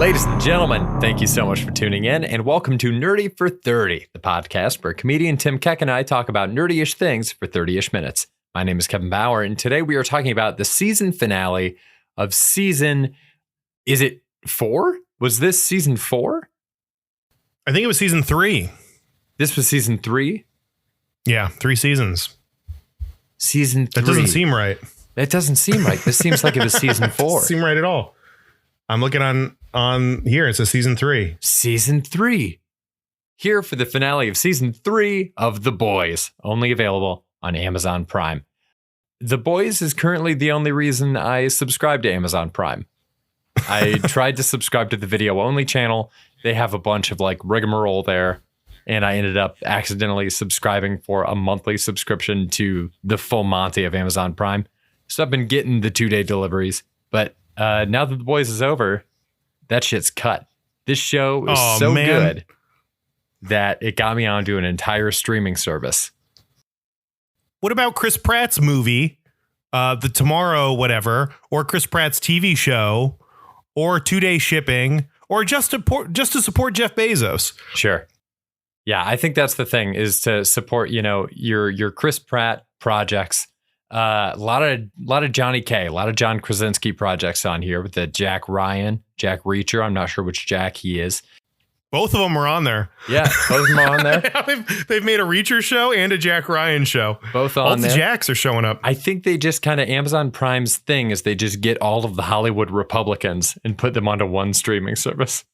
Ladies and gentlemen, thank you so much for tuning in, and welcome to Nerdy for 30, the podcast where comedian Tim Keck and I talk about nerdy-ish things for 30-ish minutes. My name is Kevin Bauer, and today we are talking about the season finale of season, is it 4? Was this season 4? I think it was season 3. This was season 3? Yeah, 3 seasons. Season 3. That doesn't seem right. That doesn't seem right. This seems like it was season 4. Doesn't seem right at all. I'm looking on here. It says season 3. Season 3. Here for the finale of season 3 of The Boys, only available on Amazon Prime. The Boys is currently the only reason I subscribe to Amazon Prime. I tried to subscribe to the video only channel. They have a bunch of like rigmarole there. And I ended up accidentally subscribing for a monthly subscription to the full Monty of Amazon Prime. So I've been getting the 2-day deliveries. But now that The Boys is over, that shit's cut. This show is good that it got me onto an entire streaming service. What about Chris Pratt's movie, The Tomorrow Whatever, or Chris Pratt's TV show, or 2-day shipping, or just to support Jeff Bezos? Sure. Yeah, I think that's the thing, is to support, your Chris Pratt projects. A lot of Johnny K, a lot of John Krasinski projects on here with the Jack Reacher. I'm not sure which Jack he is. Both of them are on there. Yeah, both of them are on there. they've made a Reacher show and a Jack Ryan show. Both on all there. The Jacks are showing up. I think they just kind of, Amazon Prime's thing is they just get all of the Hollywood Republicans and put them onto one streaming service.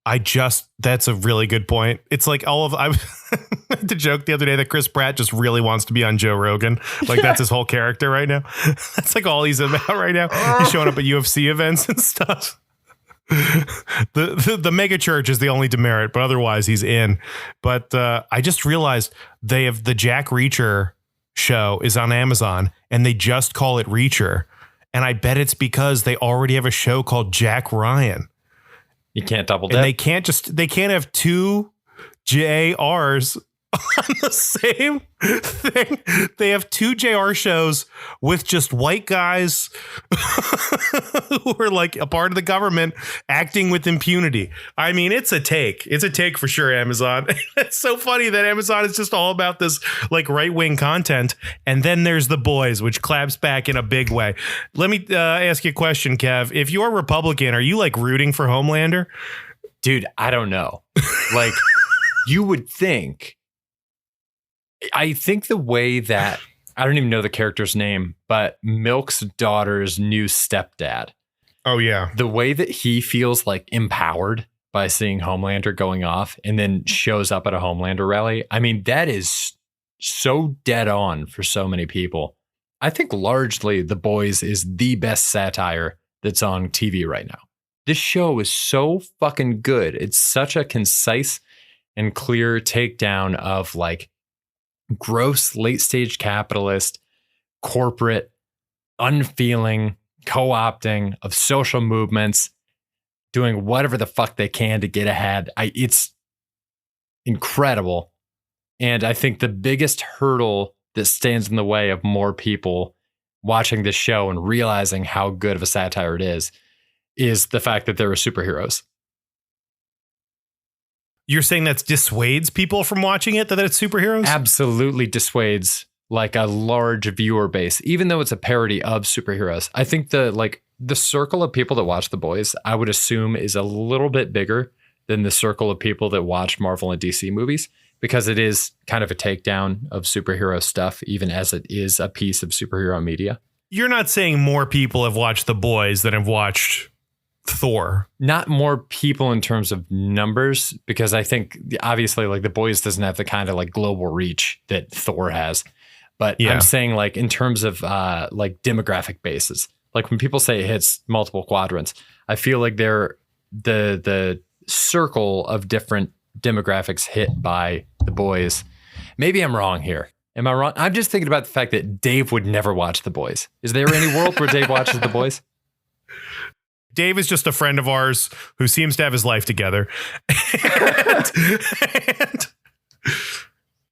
That's a really good point. It's like I had to joke the other day that Chris Pratt just really wants to be on Joe Rogan. Like that's his whole character right now. That's like all he's about right now. He's showing up at UFC events and stuff. The mega church is the only demerit, but otherwise he's in. But I just realized they have the Jack Reacher show is on Amazon and they just call it Reacher. And I bet it's because they already have a show called Jack Ryan. You can't double dip. And they can't have 2 JRs on the same thing. They have 2 JR shows with just white guys who are like a part of the government acting with impunity. I mean, it's a take. It's a take for sure, Amazon. It's so funny that Amazon is just all about this like right-wing content. And then there's The Boys, which claps back in a big way. Let me ask you a question, Kev. If you're a Republican, are you like rooting for Homelander? Dude, I don't know. Like, you would think. I think the way that, I don't even know the character's name, but Milk's daughter's new stepdad. Oh, yeah. The way that he feels like empowered by seeing Homelander going off and then shows up at a Homelander rally. I mean, that is so dead on for so many people. I think largely The Boys is the best satire that's on TV right now. This show is so fucking good. It's such a concise and clear takedown of like gross late stage capitalist, corporate, unfeeling co-opting of social movements, doing whatever the fuck they can to get ahead. It's incredible. And I think the biggest hurdle that stands in the way of more people watching this show and realizing how good of a satire it is the fact that there are superheroes. You're saying that dissuades people from watching it, that it's superheroes? Absolutely dissuades like a large viewer base, even though it's a parody of superheroes. I think the circle of people that watch The Boys, I would assume, is a little bit bigger than the circle of people that watch Marvel and DC movies, because it is kind of a takedown of superhero stuff, even as it is a piece of superhero media. You're not saying more people have watched The Boys than have watched Thor? Not more people in terms of numbers, because I think obviously like The Boys doesn't have the kind of like global reach that Thor has. But yeah. I'm saying like in terms of like demographic bases, like when people say it hits multiple quadrants, I feel like they're the circle of different demographics hit by The Boys. Maybe I'm wrong here. Am I wrong? I'm just thinking about the fact that Dave would never watch The Boys. Is there any world where Dave watches The Boys? Dave is just a friend of ours who seems to have his life together. and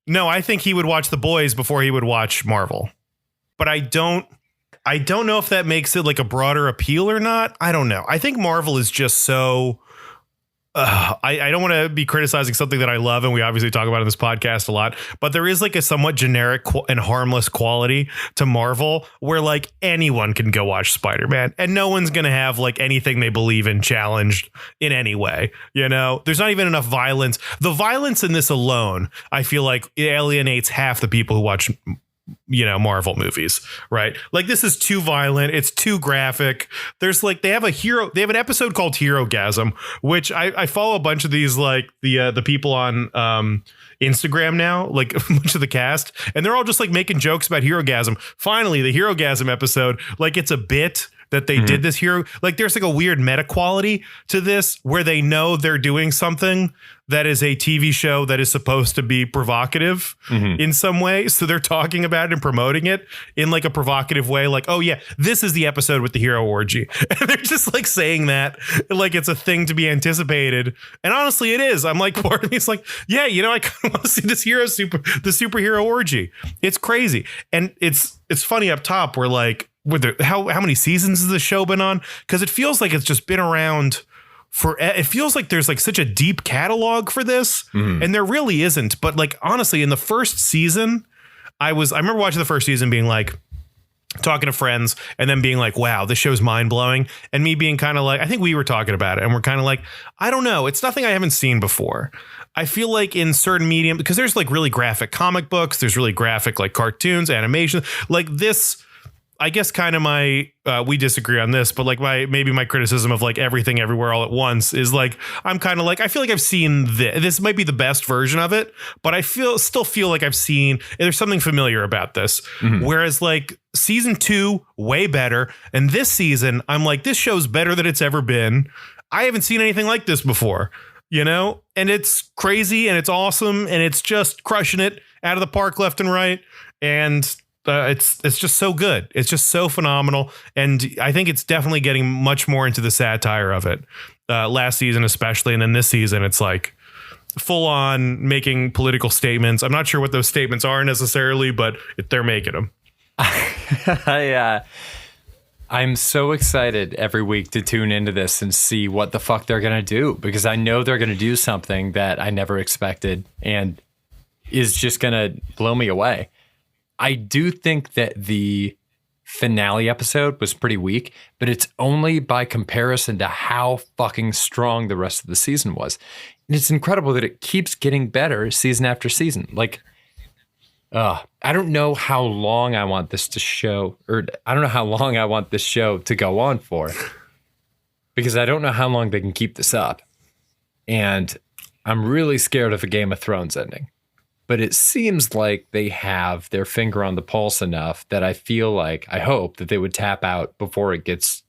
no, I think he would watch The Boys before he would watch Marvel. But I don't know if that makes it like a broader appeal or not. I don't know. I think Marvel is just so I don't want to be criticizing something that I love, and we obviously talk about in this podcast a lot, but there is like a somewhat generic and harmless quality to Marvel where like anyone can go watch Spider-Man and no one's going to have like anything they believe in challenged in any way. You know, there's not even enough violence. The violence in this alone, I feel like it alienates half the people who watch, you know, Marvel movies, right? Like this is too violent. It's too graphic. There's like, they have an episode called Hero-gasm, which I follow a bunch of these, like the people on Instagram now, like a bunch of the cast, and they're all just like making jokes about Hero-gasm. Finally, the Hero-gasm episode, like it's a bit that they did this hero. Like there's like a weird meta quality to this where they know they're doing something that is a TV show that is supposed to be provocative in some way. So they're talking about it and promoting it in like a provocative way. Like, oh yeah, this is the episode with the hero orgy. And they're just like saying that like it's a thing to be anticipated. And honestly, it is. I'm like, part of me is like, yeah, you know, I kind of want to see this the superhero orgy. It's crazy. And it's funny up top where like, how many seasons has the show been on? Because it feels like it's just been around for. It feels like there's like such a deep catalog for this, and there really isn't. But like honestly, in the first season, I remember watching the first season, being like talking to friends, and then being like, "Wow, this show's mind blowing," and me being kind of like, I think we were talking about it, and we're kind of like, I don't know, it's nothing I haven't seen before. I feel like in certain medium, because there's like really graphic comic books, there's really graphic like cartoons, animation, like this. I guess kind of we disagree on this, but like maybe my criticism of like everything everywhere all at once is like, I'm kind of like, I feel like I've seen this might be the best version of it, but I still feel like I've seen, there's something familiar about this. Whereas like season 2, way better. And this season, I'm like, this show's better than it's ever been. I haven't seen anything like this before, you know, and it's crazy and it's awesome. And it's just crushing it out of the park left and right. And it's just so good. It's just so phenomenal. And I think it's definitely getting much more into the satire of it last season, especially. And then this season, it's like full on making political statements. I'm not sure what those statements are necessarily, but they're making them. I'm so excited every week to tune into this and see what the fuck they're going to do, because I know they're going to do something that I never expected and is just going to blow me away. I do think that the finale episode was pretty weak, but it's only by comparison to how fucking strong the rest of the season was. And it's incredible that it keeps getting better season after season. Like, I don't know how long I want this to show, or I don't know how long I want this show to go on for, because I don't know how long they can keep this up. And I'm really scared of a Game of Thrones ending. But it seems like they have their finger on the pulse enough that I feel like, I hope that they would tap out before it gets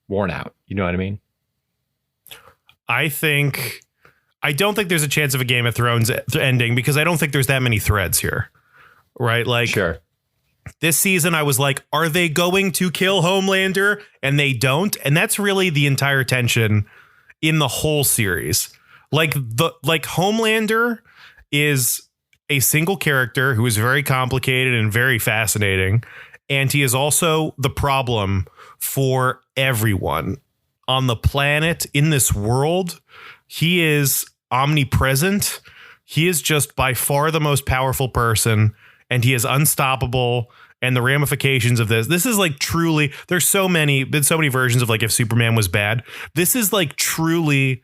worn out. You know what I mean? I don't think there's a chance of a Game of Thrones ending, because I don't think there's that many threads here. Right? Like, sure. This season, I was like, are they going to kill Homelander? And they don't. And that's really the entire tension in the whole series. Like Homelander is a single character who is very complicated and very fascinating. And he is also the problem for everyone on the planet, in this world. He is omnipresent. He is just by far the most powerful person, and he is unstoppable. And the ramifications of this is like truly, there's been so many versions of like if Superman was bad. This is like truly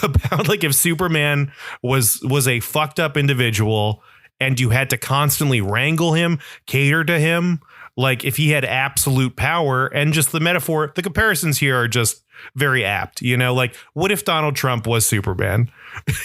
about like if Superman was a fucked up individual and you had to constantly wrangle him, cater to him, like if he had absolute power. And just the metaphor, the comparisons here are just very apt, you know, like what if Donald Trump was Superman?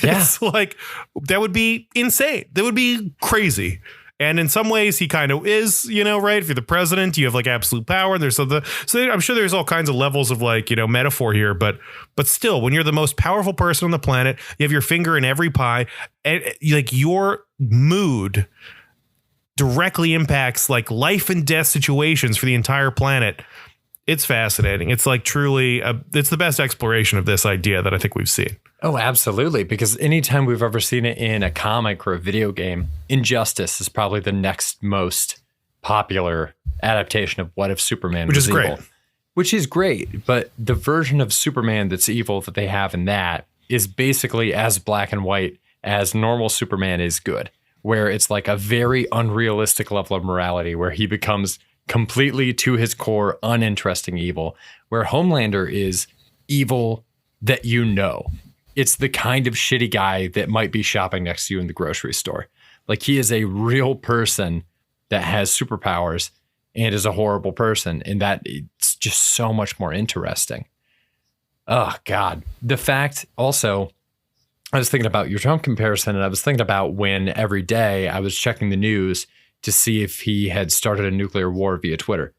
Yeah. It's like, that would be insane. That would be crazy. And in some ways he kind of is, you know, right? If you're the president, you have like absolute power. So I'm sure there's all kinds of levels of like, you know, metaphor here, but still, when you're the most powerful person on the planet, you have your finger in every pie, and like your mood directly impacts like life and death situations for the entire planet. It's fascinating. It's like truly, it's the best exploration of this idea that I think we've seen. Oh, absolutely. Because anytime we've ever seen it in a comic or a video game, Injustice is probably the next most popular adaptation of What If Superman was evil. Which is great. which is great. But the version of Superman that's evil that they have in that is basically as black and white as normal Superman is good, where it's like a very unrealistic level of morality where he becomes completely to his core uninteresting evil, where Homelander is evil that you know. It's the kind of shitty guy that might be shopping next to you in the grocery store. Like, he is a real person that has superpowers and is a horrible person, and that it's just so much more interesting. Oh God. The fact also, I was thinking about your Trump comparison, and I was thinking about when every day I was checking the news to see if he had started a nuclear war via Twitter.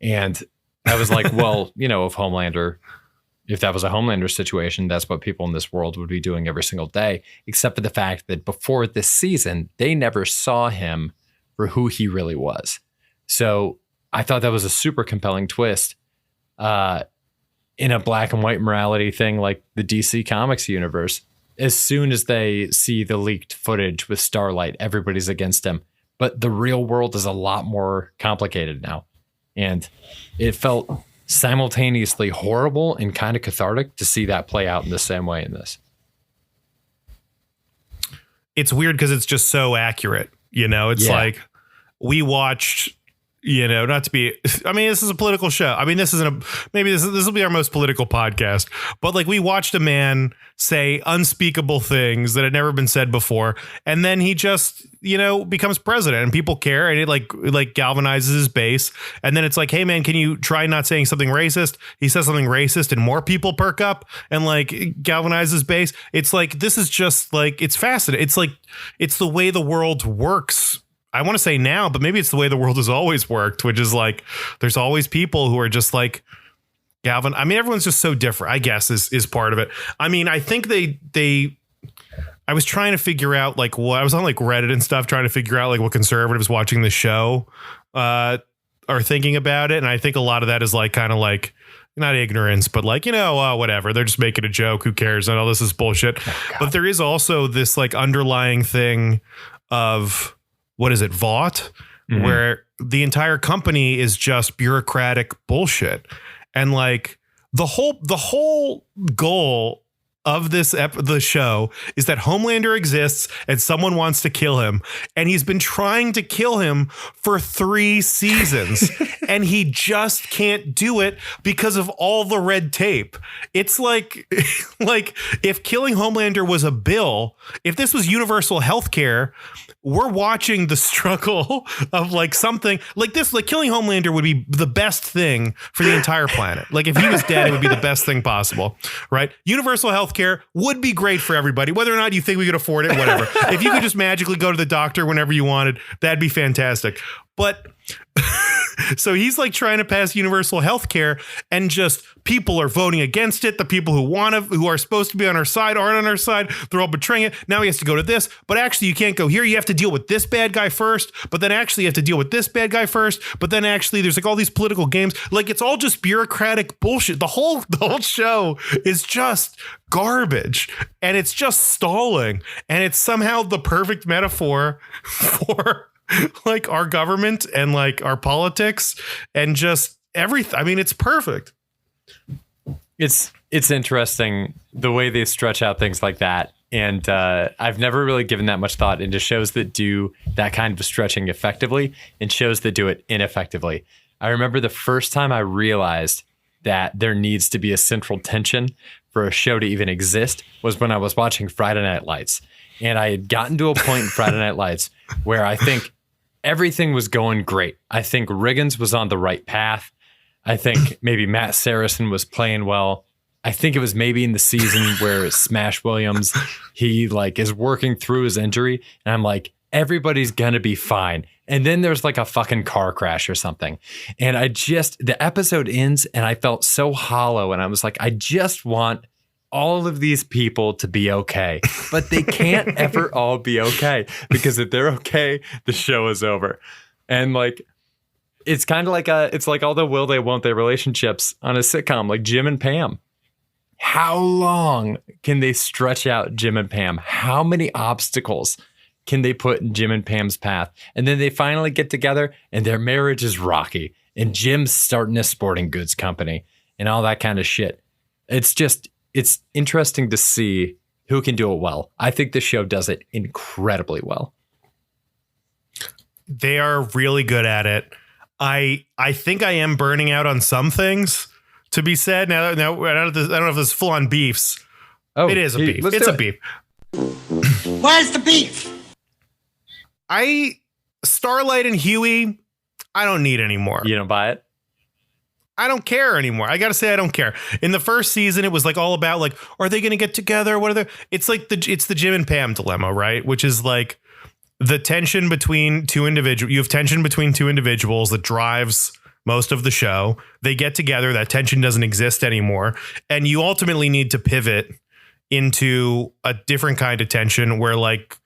And I was like, well, if if that was a Homelander situation, that's what people in this world would be doing every single day, except for the fact that before this season, they never saw him for who he really was. So I thought that was a super compelling twist in a black and white morality thing like the DC Comics universe. As soon as they see the leaked footage with Starlight, everybody's against him. But the real world is a lot more complicated now. And it felt simultaneously horrible and kind of cathartic to see that play out in the same way in this. It's weird because it's just so accurate. It's like we watched, not to be, I mean, this is a political show. I mean, this will be our most political podcast, but like we watched a man say unspeakable things that had never been said before. And then he just, becomes president and people care, and it like galvanizes his base. And then it's like, hey man, can you try not saying something racist? He says something racist and more people perk up and like galvanize his base. It's like, this is just like, it's fascinating. It's like, it's the way the world works. I want to say now, but maybe it's the way the world has always worked, which is like, there's always people who are just like Galvin. I mean, everyone's just so different, I guess, is part of it. I mean, I think I was trying to figure out like what I was on like Reddit and stuff, trying to figure out like what conservatives watching the show are thinking about it. And I think a lot of that is like kind of like not ignorance, but like, whatever. They're just making a joke. Who cares? And all this is bullshit. Oh, but there is also this like underlying thing of, what is it, Vought, where the entire company is just bureaucratic bullshit. And like the whole goal of the show is that Homelander exists and someone wants to kill him. And he's been trying to kill him for 3 seasons and he just can't do it because of all the red tape. It's like if killing Homelander was a bill, if this was universal healthcare, we're watching the struggle of like something like this. Like killing Homelander would be the best thing for the entire planet. Like if he was dead, it would be the best thing possible, right? Universal healthcare would be great for everybody, whether or not you think we could afford it, whatever. If you could just magically go to the doctor whenever you wanted, that'd be fantastic. But so he's like trying to pass universal health care and just people are voting against it. The people who are supposed to be on our side aren't on our side. They're all betraying it. Now he has to go to this, but actually you can't go here. You have to deal with this bad guy first, but then actually you have to deal with this bad guy first. But then actually there's like all these political games. Like it's all just bureaucratic bullshit. The whole show is just garbage and it's just stalling. And it's somehow the perfect metaphor for like our government and like our politics and just everything. I mean, it's perfect. It's interesting the way they stretch out things like that. And I've never really given that much thought into shows that do that kind of stretching effectively and shows that do it ineffectively. I remember the first time I realized that there needs to be a central tension for a show to even exist was when I was watching Friday Night Lights. And I had gotten to a point in Friday Night Lights where I think everything was going great. I think Riggins was on the right path. I think maybe Matt Saracen was playing well. I think it was maybe in the season where Smash Williams, he like is working through his injury. And I'm like, everybody's going to be fine. And then there's like a fucking car crash or something. And the episode ends and I felt so hollow. And I was like, I just want all of these people to be okay, but they can't ever all be okay because if they're okay, the show is over. And like, it's kind of like it's like all the will they, won't they relationships on a sitcom, like Jim and Pam. How long can they stretch out Jim and Pam? How many obstacles can they put in Jim and Pam's path? And then they finally get together and their marriage is rocky. And Jim's starting a sporting goods company and all that kind of shit. It's interesting to see who can do it well. I think the show does it incredibly well. They are really good at it. I think I am burning out on some things, to be said. Now I don't know if this is full on beefs. Oh, it is a beef. It's a beef. Where's the beef? Starlight and Huey, I don't need anymore. You don't buy it? I don't care anymore. I got to say, I don't care. In the first season, it was like all about like, are they going to get together? What are they? It's like it's the Jim and Pam dilemma, right? Which is like the tension between two individuals. You have tension between two individuals that drives most of the show. They get together. That tension doesn't exist anymore. And you ultimately need to pivot into a different kind of tension where like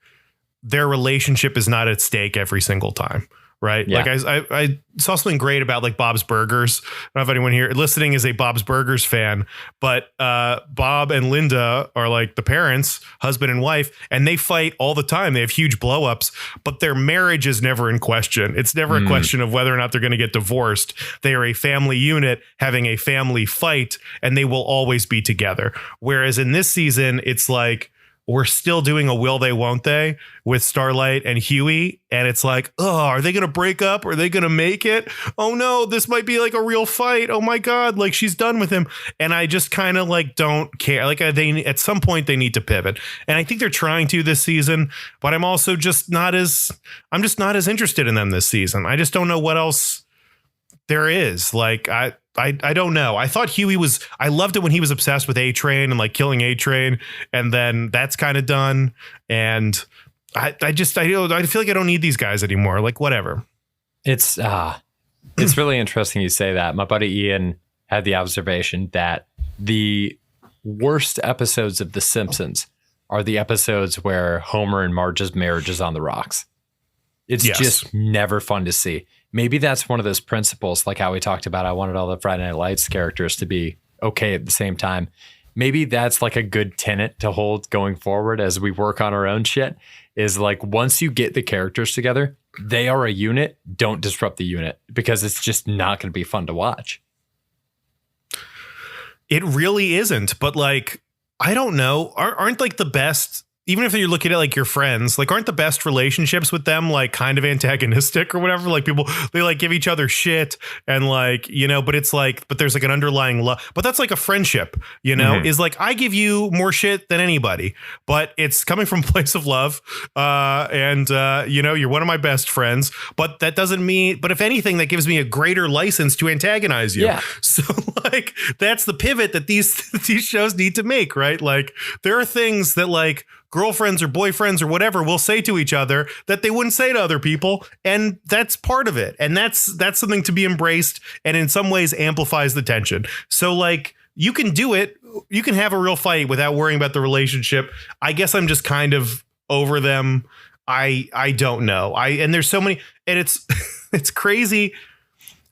their relationship is not at stake every single time. Right. Yeah. Like I saw something great about like Bob's Burgers. I don't know if anyone here listening is a Bob's Burgers fan, but Bob and Linda are like the parents, husband and wife, and they fight all the time. They have huge blowups, but their marriage is never in question. It's never a question of whether or not they're going to get divorced. They are a family unit having a family fight, and they will always be together. Whereas in this season, it's like, we're still doing a will they, won't they with Starlight and Huey. And it's like, oh, are they going to break up? Are they going to make it? Oh, no, this might be like a real fight. Oh, my God, like she's done with him. And I just kind of like don't care. Like they at some point they need to pivot. And I think they're trying to this season. But I'm also just not as interested in them this season. I just don't know what else there is. Like I don't know. I thought I loved it when he was obsessed with A-Train and like killing A-Train, and then that's kind of done. And I feel like I don't need these guys anymore. Like whatever. It's really interesting you say that. My buddy Ian had the observation that the worst episodes of The Simpsons are the episodes where Homer and Marge's marriage is on the rocks. It's just never fun to see. Maybe that's one of those principles, like how we talked about, I wanted all the Friday Night Lights characters to be okay at the same time. Maybe that's like a good tenet to hold going forward as we work on our own shit, is like once you get the characters together, they are a unit. Don't disrupt the unit, because it's just not going to be fun to watch. It really isn't. But like, I don't know. Aren't like the best, even if you're looking at like your friends, like aren't the best relationships with them like kind of antagonistic or whatever? Like people, they like give each other shit and like, you know, but it's like, but there's like an underlying love, but that's like a friendship, you know, is like, I give you more shit than anybody, but it's coming from a place of love. And you know, you're one of my best friends, but that doesn't mean, but if anything, that gives me a greater license to antagonize you. Yeah. So like, that's the pivot that these shows need to make, right? Like there are things that like girlfriends or boyfriends or whatever will say to each other that they wouldn't say to other people. And that's part of it. And that's something to be embraced, and in some ways amplifies the tension. So like you can do it. You can have a real fight without worrying about the relationship. I guess I'm just kind of over them. I don't know. And there's so many, and it's crazy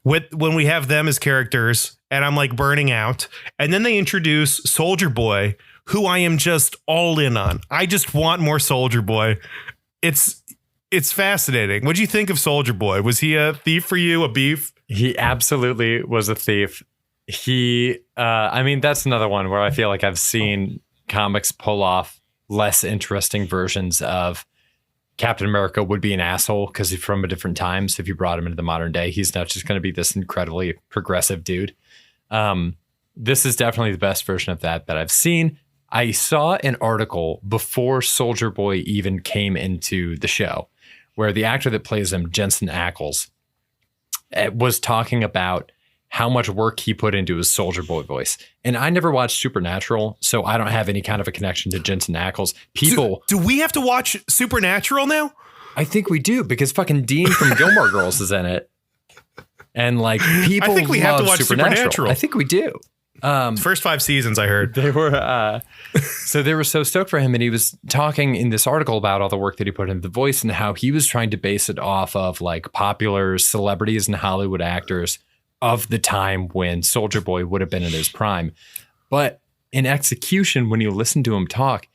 when we have them as characters and I'm like burning out, and then they introduce Soldier Boy, who I am just all in on. I just want more Soldier Boy. It's fascinating. What do you think of Soldier Boy? Was he a thief for you, a beef? He absolutely was a thief. I mean, that's another one where I feel like I've seen comics pull off less interesting versions of Captain America would be an asshole because he's from a different time. So if you brought him into the modern day, he's not just going to be this incredibly progressive dude. This is definitely the best version of that I've seen. I saw an article before Soldier Boy even came into the show where the actor that plays him, Jensen Ackles, was talking about how much work he put into his Soldier Boy voice. And I never watched Supernatural, so I don't have any kind of a connection to Jensen Ackles. Do we have to watch Supernatural now? I think we do, because fucking Dean from Gilmore Girls is in it. And like people I think we have to watch Supernatural. I think we do. First 5 seasons, I heard. They were so they were so stoked for him, and he was talking in this article about all the work that he put into the voice and how he was trying to base it off of like popular celebrities and Hollywood actors of the time when Soldier Boy would have been in his prime. But in execution, when you listen to him talk,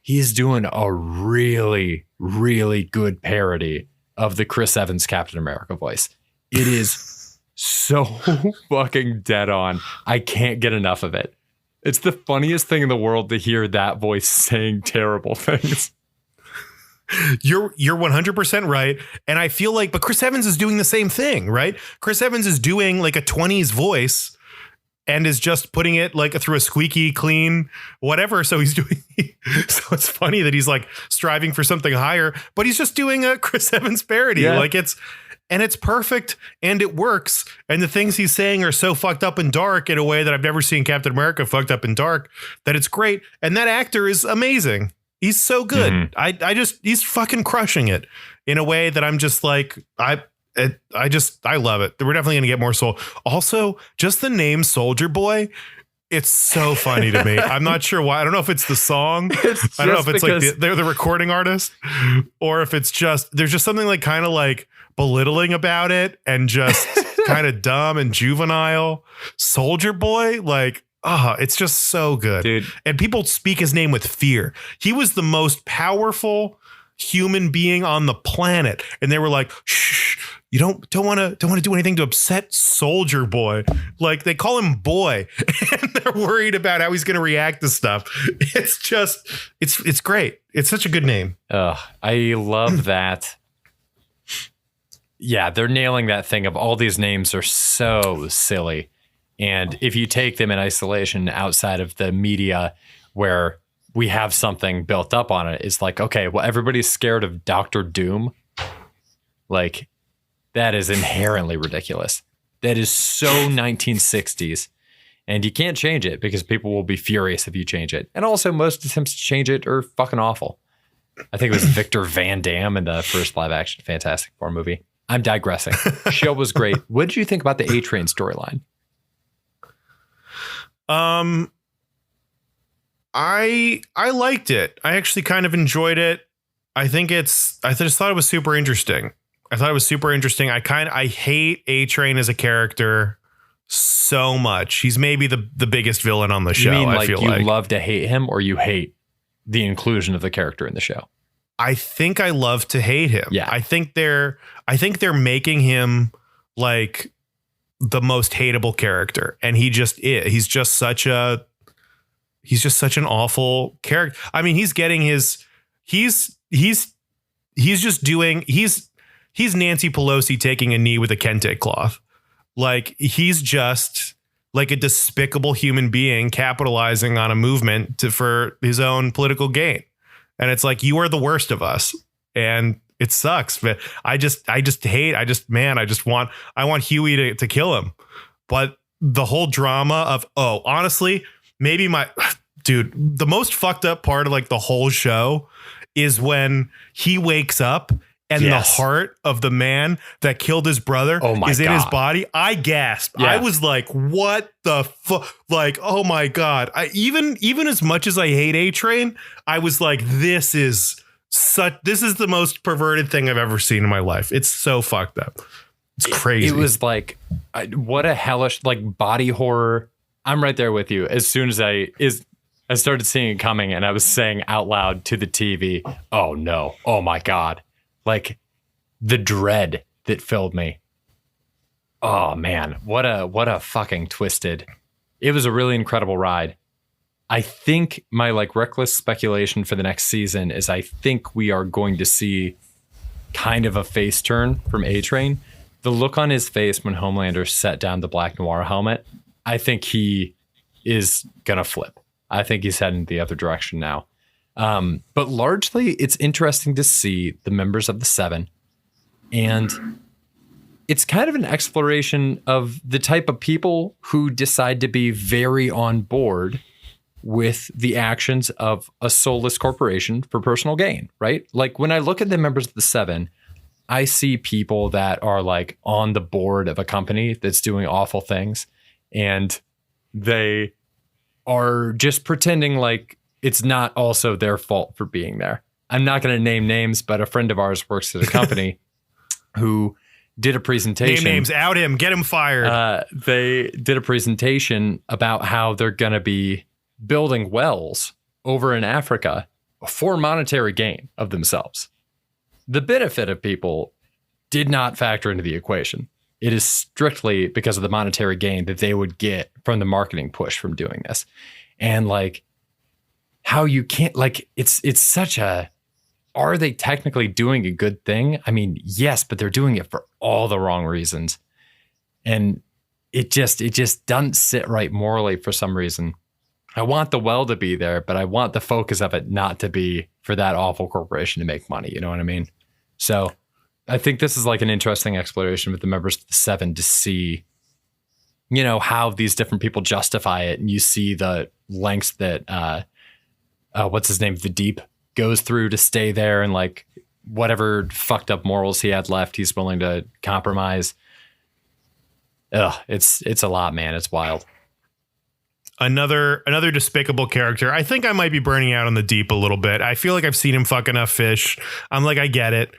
he's doing a really, really good parody of the Chris Evans Captain America voice. It is so fucking dead on. I can't get enough of it. It's the funniest thing in the world to hear that voice saying terrible things. You're 100% right. And I feel like, but Chris Evans is doing the same thing, right? Chris Evans is doing like a 20s voice and is just putting it like through a squeaky clean, whatever. So he's doing, so it's funny that he's like striving for something higher, but he's just doing a Chris Evans parody. Yeah. Like it's perfect and it works. And the things he's saying are so fucked up and dark in a way that I've never seen Captain America fucked up and dark, that it's great. And that actor is amazing. He's so good. Mm-hmm. He's fucking crushing it in a way that I'm just like, I love it. We're definitely going to get more Soul. Also, just the name Soldier Boy, it's so funny to me. I'm not sure why. I don't know if it's the song. I don't know if it's like they're the recording artist, or if it's just, there's just something like kind of like belittling about it and just kind of dumb and juvenile. Soldier Boy, like, it's just so good. Dude. And people speak his name with fear. He was the most powerful human being on the planet. And they were like, shh, you don't want to do anything to upset Soldier Boy. Like, they call him Boy and they're worried about how he's going to react to stuff. It's just, it's great. It's such a good name. I love that. Yeah, they're nailing that thing of all these names are so silly. And if you take them in isolation outside of the media where we have something built up on it, it's like, okay, well, everybody's scared of Dr. Doom. Like, that is inherently ridiculous. That is so 1960s. And you can't change it because people will be furious if you change it. And also, most attempts to change it are fucking awful. I think it was Victor Van Damme in the first live action Fantastic Four movie. I'm digressing. Show was great. What did you think about the A-Train storyline? I liked it. I actually kind of enjoyed it. I just thought it was super interesting. I hate A-Train as a character so much. He's maybe the biggest villain on the show. You mean I feel like you love to hate him, or you hate the inclusion of the character in the show? I think I love to hate him. Yeah. I think they're making him like the most hateable character, and he just is. He's just such an awful character. I mean, he's Nancy Pelosi taking a knee with a kente cloth. Like, he's just like a despicable human being capitalizing on a movement for his own political gain. And it's like, you are the worst of us. And it sucks, but I want Huey to kill him. But the whole drama of, honestly, maybe the most fucked up part of like the whole show is when he wakes up and the heart of the man that killed his brother is in his body. I gasped. Yeah. I was like, what the fuck? Like, oh my God. Even as much as I hate A-Train, I was like, this is the most perverted thing I've ever seen in my life. It's so fucked up. It's crazy. It was like, what a hellish, like, body horror. I'm right there with you. As soon as I started seeing it coming, and I was saying out loud to the TV, oh no, oh my God. Like, the dread that filled me. Oh man, what a fucking twisted. It was a really incredible ride. I think my like reckless speculation for the next season is I think we are going to see kind of a face turn from A-Train. The look on his face when Homelander set down the Black Noir helmet, I think he is gonna flip. I think he's heading the other direction now. But largely, it's interesting to see the members of the Seven, and it's kind of an exploration of the type of people who decide to be very on board with the actions of a soulless corporation for personal gain, right? Like, when I look at the members of the Seven, I see people that are like on the board of a company that's doing awful things, and they are just pretending like it's not also their fault for being there. I'm not going to name names, but a friend of ours works at a company who did a presentation. Name names, out him, get him fired. They did a presentation about how they're going to be building wells over in Africa for monetary gain of themselves. The benefit of people did not factor into the equation. It is strictly because of the monetary gain that they would get from the marketing push from doing this. And like how you can't, like, it's such a, are they technically doing a good thing? I mean, yes, but they're doing it for all the wrong reasons. And it just doesn't sit right morally for some reason. I want the well to be there, but I want the focus of it not to be for that awful corporation to make money. You know what I mean? So I think this is like an interesting exploration with the members of the Seven to see, you know, how these different people justify it. And you see the lengths that, what's his name? The Deep goes through to stay there, and like whatever fucked up morals he had left, he's willing to compromise. Ugh, it's a lot, man. It's wild. Another despicable character. I think I might be burning out on the Deep a little bit. I feel like I've seen him fuck enough fish. I'm like, I get it.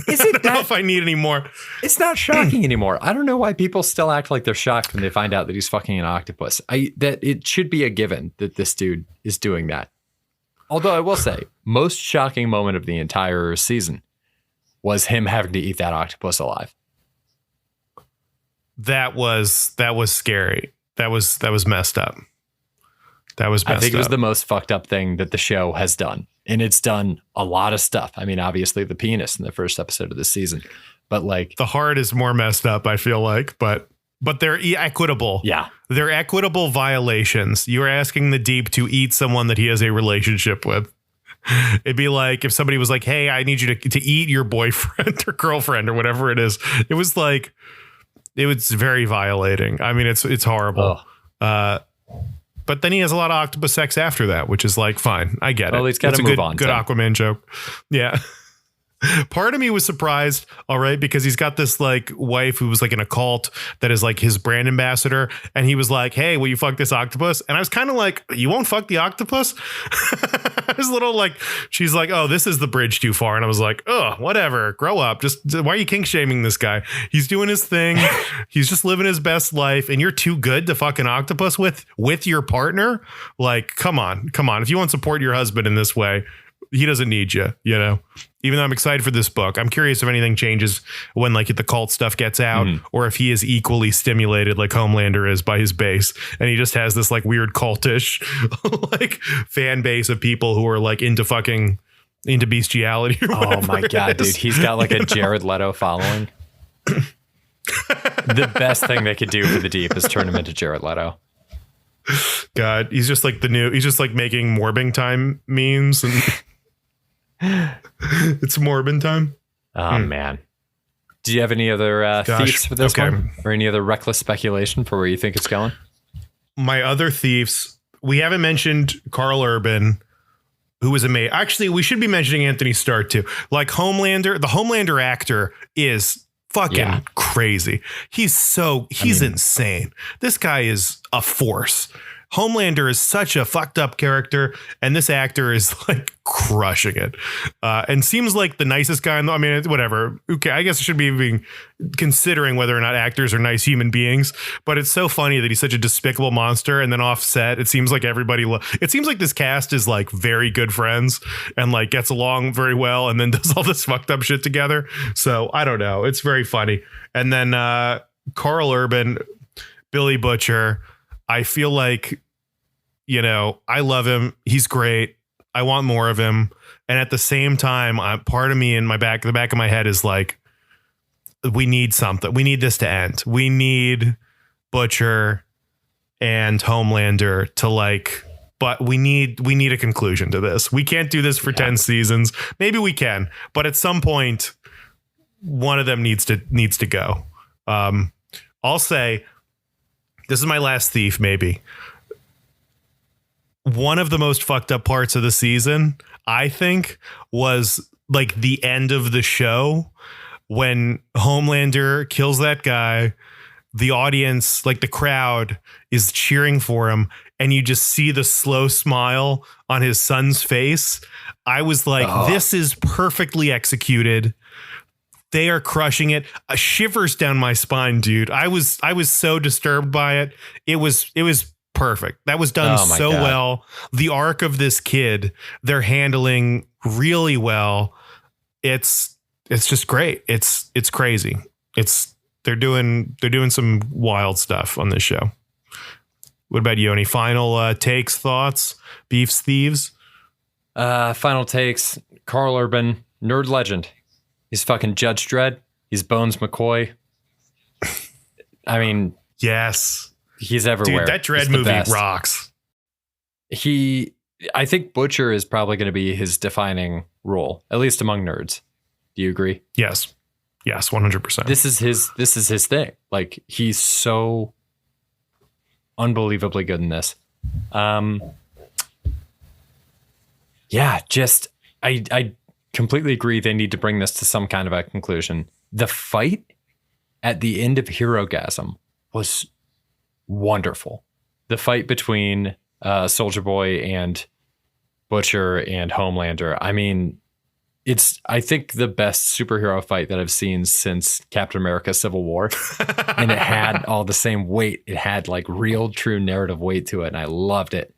Is I it don't know that- if I need any more. It's not shocking anymore. I don't know why people still act like they're shocked when they find out that he's fucking an octopus. That it should be a given that this dude is doing that. Although I will say, most shocking moment of the entire season was him having to eat that octopus alive. That was scary. That was messed up. That was messed I think it was up. the most fucked up thing that the show has done. And it's done a lot of stuff. I mean, obviously the penis in the first episode of this season, but like The heart is more messed up, I feel like, but they're equitable. yeah, They're equitable violations. You're asking the Deep to eat someone that he has a relationship with. It'd be like if somebody was like, hey, I need you to eat your boyfriend or girlfriend or whatever it is. It was like, it was very violating. I mean, it's horrible. But then he has a lot of octopus sex after that, which is like, fine. I get it. Well, he's gotta It's a move good, on, good Tim. Aquaman joke. Yeah. Part of me was surprised, all right, because he's got this like wife who was like in a cult that is like his brand ambassador, and he was like, "Hey, will you fuck this octopus?" And I was kind of like, "You won't fuck the octopus?" I was a little like, she's like, "Oh, this is the bridge too far," and I was like, "Oh, whatever, grow up. Just why are you kink shaming this guy? He's doing his thing. He's just living his best life, and you're too good to fuck an octopus with your partner. Like, come on. If you want to support your husband in this way, he doesn't need you, you know." Even though I'm excited for this book, I'm curious if anything changes when like the cult stuff gets out, or if he is equally stimulated like Homelander is by his base, and he just has this like weird cultish like fan base of people who are like into bestiality. Or oh my whatever it God, is. dude. He's got like a Jared Leto following. The best thing they could do for the Deep is turn him into Jared Leto. God, he's just like he's just like making Morbing time memes, and it's Morbin time. Oh man. Do you have any other thieves for this okay. one, or any other reckless speculation for where you think it's going? My other thieves, we haven't mentioned Carl Urban, who was amazing. Actually, we should be mentioning Anthony Starr too. Like Homelander, the Homelander actor is fucking crazy. He's insane. This guy is a force. Homelander is such a fucked up character, and this actor is like crushing it, and seems like the nicest guy. I mean, whatever. Okay, I guess I should be even considering whether or not actors are nice human beings. But it's so funny that he's such a despicable monster, and then offset, it seems like everybody. It seems like this cast is like very good friends and like gets along very well, and then does all this fucked up shit together. So I don't know. It's very funny. And then Carl Urban, Billy Butcher. I feel like, you know, I love him. He's great. I want more of him. And at the same time, part of me in the back of my head is like, we need something. We need this to end. We need Butcher and Homelander to like, but we need a conclusion to this. We can't do this for 10 seasons. Maybe we can, but at some point, one of them needs to go. I'll say, this is my last thief, maybe. One of the most fucked up parts of the season, I think, was like the end of the show when Homelander kills that guy. The audience, like the crowd, is cheering for him, and you just see the slow smile on his son's face. I was like, this is perfectly executed. They are crushing it. Shivers down my spine, dude. I was so disturbed by it. It was perfect. That was done Oh my so God. well. The arc of this kid, they're handling really well. It's just great. It's crazy. They're doing some wild stuff on this show. What about you? Any final takes, thoughts, beefs, thieves? Final takes. Carl Urban, nerd legend. He's fucking Judge Dredd. He's Bones McCoy. I mean, Yes. he's everywhere. Dude, that Dredd He's the movie best. rocks. I think Butcher is probably going to be his defining role, at least among nerds. Do you agree? Yes. Yes, 100%. This is his thing. Like, he's so unbelievably good in this. Yeah, just I completely agree. They need to bring this to some kind of a conclusion. The fight at the end of Herogasm was wonderful. The fight between Soldier Boy and Butcher and Homelander. I mean, it's, I think, the best superhero fight that I've seen since Captain America Civil War. And it had all the same weight. It had like real, true narrative weight to it. And I loved it.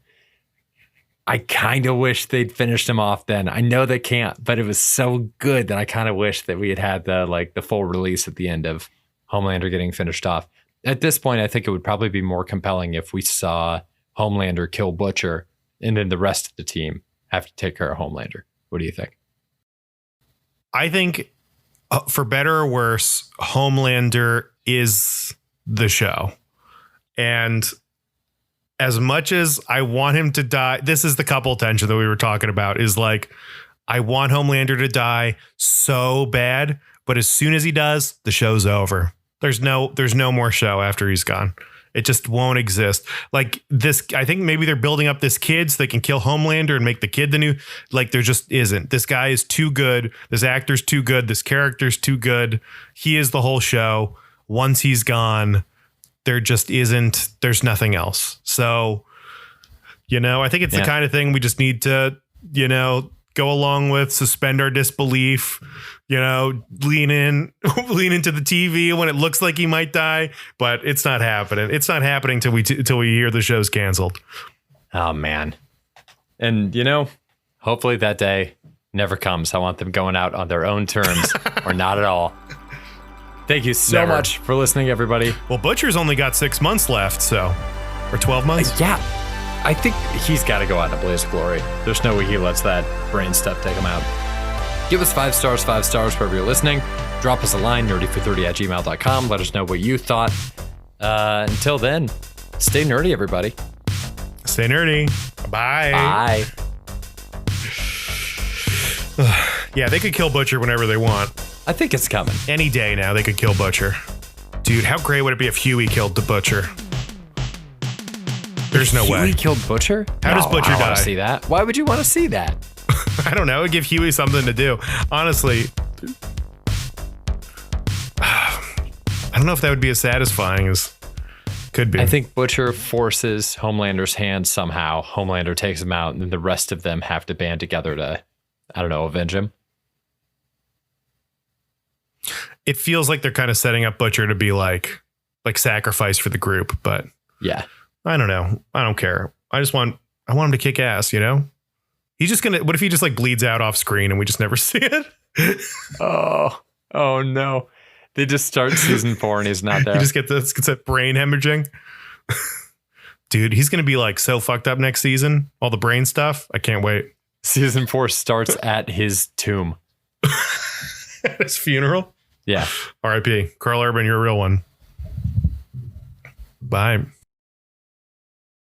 I kind of wish they'd finished him off then. I know they can't, but it was so good that I kind of wish that we had the full release at the end of Homelander getting finished off. At this point, I think it would probably be more compelling if we saw Homelander kill Butcher and then the rest of the team have to take care of Homelander. What do you think? I think, for better or worse, Homelander is the show. And as much as I want him to die, this is the couple tension that we were talking about, is like, I want Homelander to die so bad, but as soon as he does, the show's over. There's no more show after he's gone. It just won't exist. Like this, I think maybe they're building up this kid so they can kill Homelander and make the kid the new, like there just isn't. This guy is too good. This actor's too good. This character's too good. He is the whole show. Once he's gone, there just isn't, there's nothing else. So, I think it's the kind of thing we just need to, go along with, suspend our disbelief, lean into the TV when it looks like he might die, but it's not happening. It's not happening till we hear the show's canceled. Oh man. And hopefully that day never comes. I want them going out on their own terms or not at all. Thank you so Never. much for listening, everybody. Well, Butcher's only got 6 months left, or 12 months. Yeah, I think he's got to go out in a blaze of glory. There's no way he lets that brain stuff take him out. Give us 5 stars wherever you're listening. Drop us a line, nerdyfor30@gmail.com. Let us know what you thought. Until then, stay nerdy, everybody. Stay nerdy. Bye. Bye. Yeah, they could kill Butcher whenever they want. I think it's coming. Any day now, they could kill Butcher. Dude, how great would it be if Huey killed the Butcher? There's no way. Huey killed Butcher? How does Butcher I don't die? want to see that. Why would you want to see that? I don't know. It would give Huey something to do. Honestly, I don't know if that would be as satisfying as could be. I think Butcher forces Homelander's hand somehow. Homelander takes him out, and then the rest of them have to band together to, I don't know, avenge him. It feels like they're kind of setting up Butcher to be like sacrifice for the group, but Yeah. I don't know. I don't care. I want him to kick ass, He's just what if he just bleeds out off screen and we just never see it? Oh no. They just start season 4 and he's not there. He just gets that brain hemorrhaging. Dude, he's going to be so fucked up next season. All the brain stuff. I can't wait. Season 4 starts at his tomb. At his funeral. Yeah. R.I.P. Carl Urban, you're a real one. Bye.